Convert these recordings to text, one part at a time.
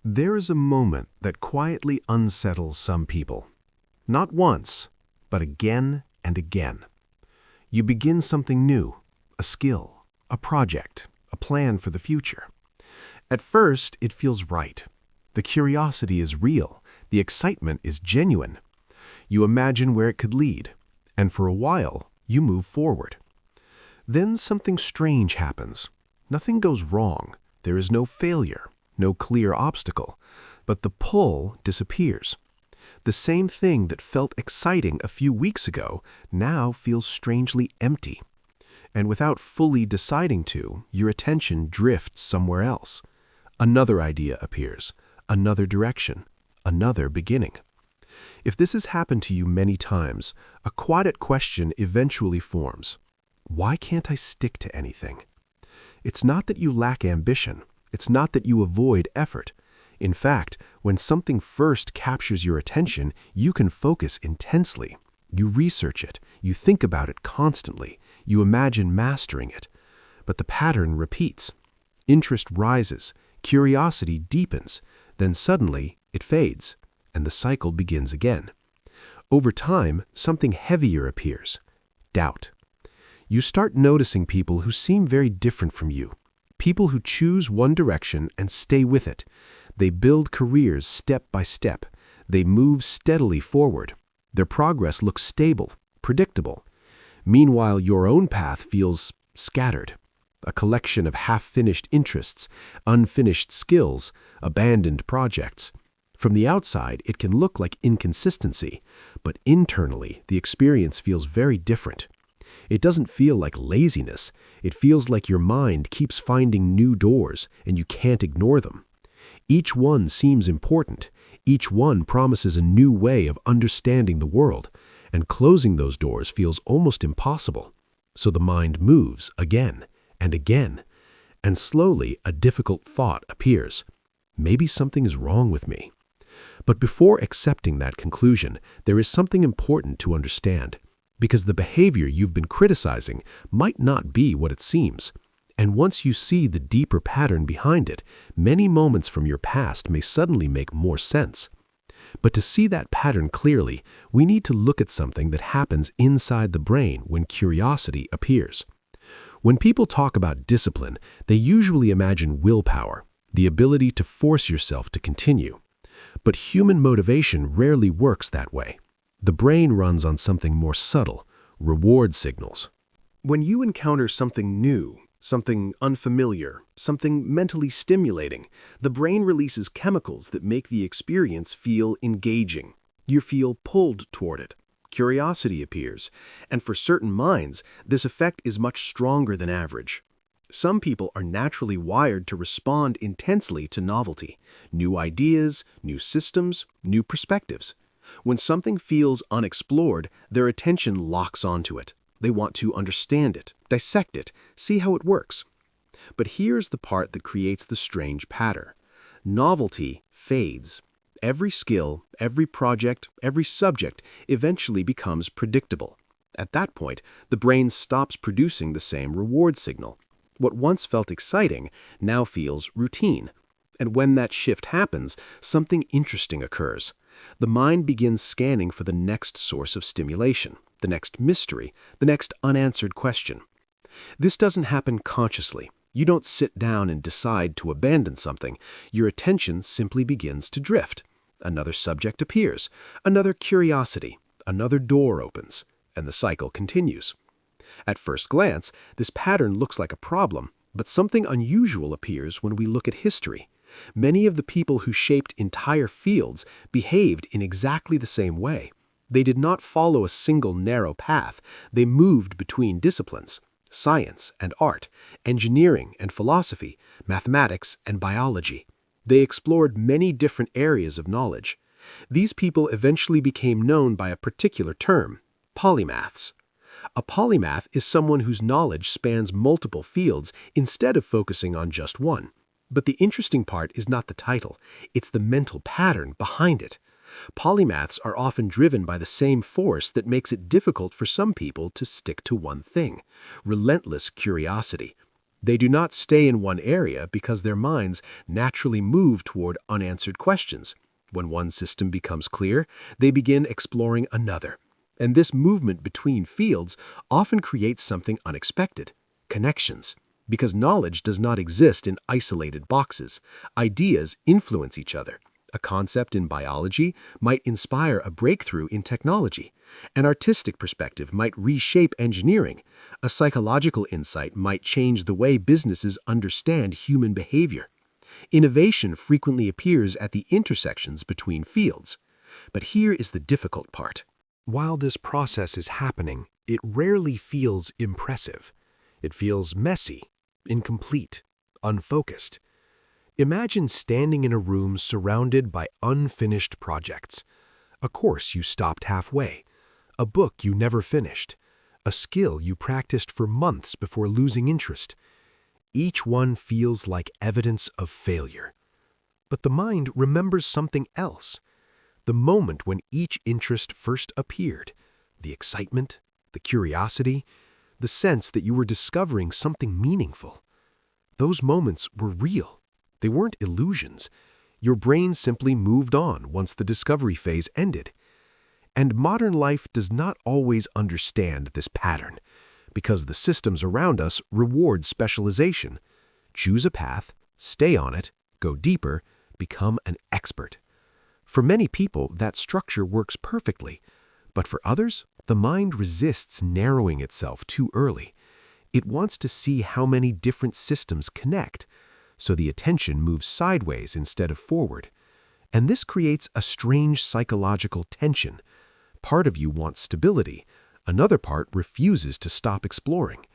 There is a moment that quietly unsettles some people. Not once, but again and again. You begin something new, a skill, a project, a plan for the future. At first, it feels right. The curiosity is real, the excitement is genuine. You imagine where it could lead, and for a while, you move forward. Then something strange happens. Nothing goes wrong. There is no failure, no clear obstacle, but the pull disappears. The same thing that felt exciting a few weeks ago now feels strangely empty. And without fully deciding to, your attention drifts somewhere else. Another idea appears, another direction, another beginning. If this has happened to you many times, a quiet question eventually forms. Why can't I stick to anything? It's not that you lack ambition. It's not that you avoid effort. In fact, when something first captures your attention, you can focus intensely. You research it. You think about it constantly. You imagine mastering it. But the pattern repeats. Interest rises. Curiosity deepens. Then suddenly, it fades, and the cycle begins again. Over time, something heavier appears. Doubt. You start noticing people who seem very different from you. People who choose one direction and stay with it. They build careers step by step. They move steadily forward. Their progress looks stable, predictable. Meanwhile, your own path feels scattered. A collection of half-finished interests, unfinished skills, abandoned projects. From the outside, it can look like inconsistency, but internally, the experience feels very different. It doesn't feel like laziness. It feels like your mind keeps finding new doors, and you can't ignore them. Each one seems important. Each one promises a new way of understanding the world, and closing those doors feels almost impossible. So the mind moves again and again, and slowly a difficult thought appears. Maybe something is wrong with me. But before accepting that conclusion, there is something important to understand. Because the behavior you've been criticizing might not be what it seems. And once you see the deeper pattern behind it, many moments from your past may suddenly make more sense. But to see that pattern clearly, we need to look at something that happens inside the brain when curiosity appears. When people talk about discipline, they usually imagine willpower, the ability to force yourself to continue. But human motivation rarely works that way. The brain runs on something more subtle, reward signals. When you encounter something new, something unfamiliar, something mentally stimulating, the brain releases chemicals that make the experience feel engaging. You feel pulled toward it. Curiosity appears, and for certain minds, this effect is much stronger than average. Some people are naturally wired to respond intensely to novelty, new ideas, new systems, new perspectives. When something feels unexplored, their attention locks onto it. They want to understand it, dissect it, see how it works. But here's the part that creates the strange pattern. Novelty fades. Every skill, every project, every subject eventually becomes predictable. At that point, the brain stops producing the same reward signal. What once felt exciting now feels routine. And when that shift happens, something interesting occurs. The mind begins scanning for the next source of stimulation, the next mystery, the next unanswered question. This doesn't happen consciously. You don't sit down and decide to abandon something. Your attention simply begins to drift. Another subject appears, another curiosity, another door opens, and the cycle continues. At first glance, this pattern looks like a problem, but something unusual appears when we look at history. Many of the people who shaped entire fields behaved in exactly the same way. They did not follow a single narrow path. They moved between disciplines, science and art, engineering and philosophy, mathematics and biology. They explored many different areas of knowledge. These people eventually became known by a particular term, polymaths. A polymath is someone whose knowledge spans multiple fields instead of focusing on just one. But the interesting part is not the title, it's the mental pattern behind it. Polymaths are often driven by the same force that makes it difficult for some people to stick to one thing: relentless curiosity. They do not stay in one area because their minds naturally move toward unanswered questions. When one system becomes clear, they begin exploring another. And this movement between fields often creates something unexpected: connections. Because knowledge does not exist in isolated boxes, ideas influence each other. A concept in biology might inspire a breakthrough in technology. An artistic perspective might reshape engineering. A psychological insight might change the way businesses understand human behavior. Innovation frequently appears at the intersections between fields. But here is the difficult part. While this process is happening, it rarely feels impressive. It feels messy, incomplete, unfocused. Imagine standing in a room surrounded by unfinished projects. A course you stopped halfway, a book you never finished, a skill you practiced for months before losing interest. Each one feels like evidence of failure. But the mind remembers something else. The moment when each interest first appeared, the excitement, the curiosity, the sense that you were discovering something meaningful. Those moments were real. They weren't illusions. Your brain simply moved on once the discovery phase ended. And modern life does not always understand this pattern, because the systems around us reward specialization. Choose a path, stay on it, go deeper, become an expert. For many people, that structure works perfectly, but for others, the mind resists narrowing itself too early. It wants to see how many different systems connect, so the attention moves sideways instead of forward. And this creates a strange psychological tension. Part of you wants stability, another part refuses to stop exploring.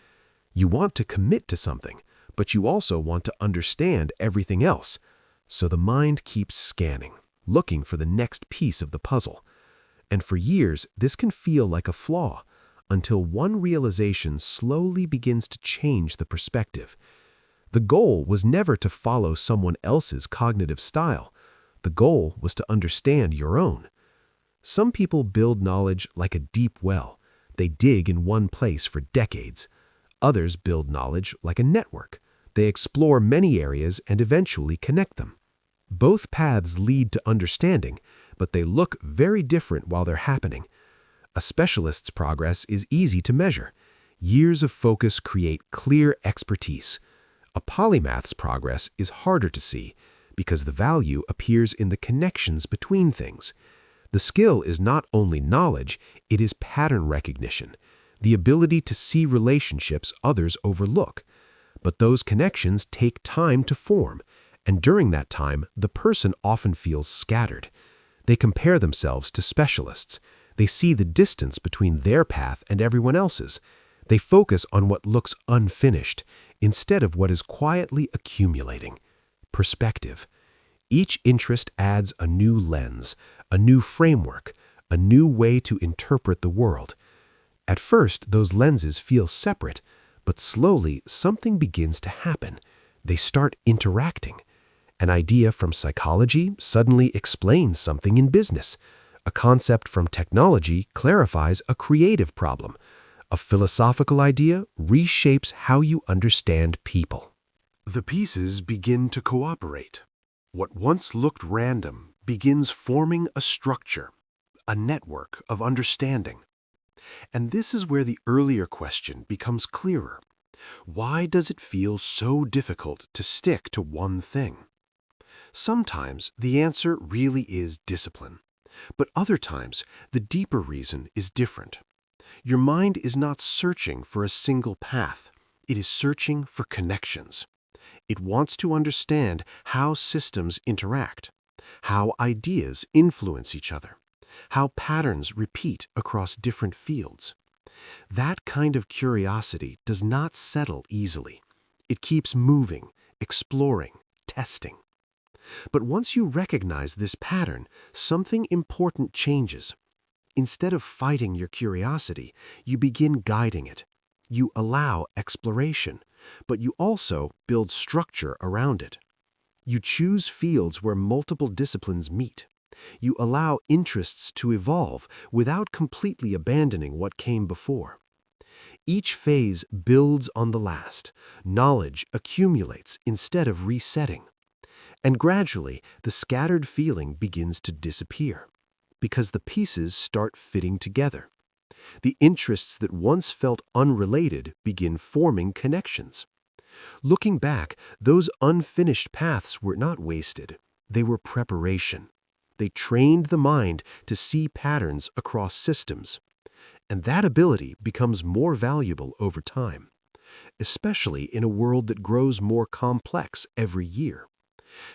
You want to commit to something, but you also want to understand everything else. So the mind keeps scanning, looking for the next piece of the puzzle. And for years, this can feel like a flaw, until one realization slowly begins to change the perspective. The goal was never to follow someone else's cognitive style. The goal was to understand your own. Some people build knowledge like a deep well. They dig in one place for decades. Others build knowledge like a network. They explore many areas and eventually connect them. Both paths lead to understanding, but they look very different while they're happening. A specialist's progress is easy to measure. Years of focus create clear expertise. A polymath's progress is harder to see because the value appears in the connections between things. The skill is not only knowledge, it is pattern recognition, the ability to see relationships others overlook. But those connections take time to form, and during that time, the person often feels scattered. They compare themselves to specialists. They see the distance between their path and everyone else's. They focus on what looks unfinished instead of what is quietly accumulating. Perspective. Each interest adds a new lens, a new framework, a new way to interpret the world. At first, those lenses feel separate, but slowly something begins to happen. They start interacting. An idea from psychology suddenly explains something in business. A concept from technology clarifies a creative problem. A philosophical idea reshapes how you understand people. The pieces begin to cooperate. What once looked random begins forming a structure, a network of understanding. And this is where the earlier question becomes clearer. Why does it feel so difficult to stick to one thing? Sometimes the answer really is discipline, but other times the deeper reason is different. Your mind is not searching for a single path. It is searching for connections. It wants to understand how systems interact, how ideas influence each other, how patterns repeat across different fields. That kind of curiosity does not settle easily. It keeps moving, exploring, testing. But once you recognize this pattern, something important changes. Instead of fighting your curiosity, you begin guiding it. You allow exploration, but you also build structure around it. You choose fields where multiple disciplines meet. You allow interests to evolve without completely abandoning what came before. Each phase builds on the last. Knowledge accumulates instead of resetting. And gradually, the scattered feeling begins to disappear because the pieces start fitting together. The interests that once felt unrelated begin forming connections. Looking back, those unfinished paths were not wasted. They were preparation. They trained the mind to see patterns across systems. And that ability becomes more valuable over time, especially in a world that grows more complex every year.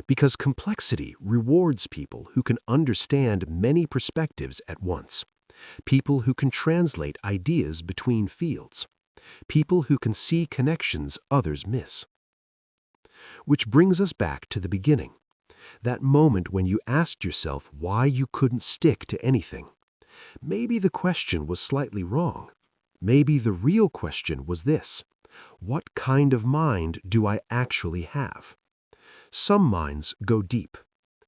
Because complexity rewards people who can understand many perspectives at once, people who can translate ideas between fields, people who can see connections others miss. Which brings us back to the beginning, that moment when you asked yourself why you couldn't stick to anything. Maybe the question was slightly wrong. Maybe the real question was this: what kind of mind do I actually have? Some minds go deep.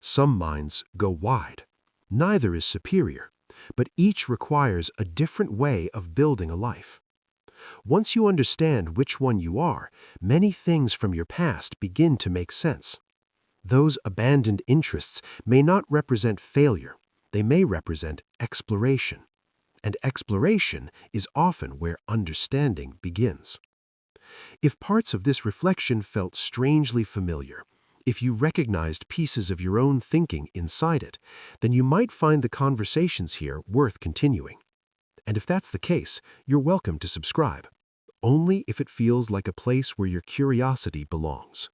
Some minds go wide. Neither is superior, but each requires a different way of building a life. Once you understand which one you are, many things from your past begin to make sense. Those abandoned interests may not represent failure. They may represent exploration. And exploration is often where understanding begins. If parts of this reflection felt strangely familiar, if you recognized pieces of your own thinking inside it, then you might find the conversations here worth continuing. And if that's the case, you're welcome to subscribe, only if it feels like a place where your curiosity belongs.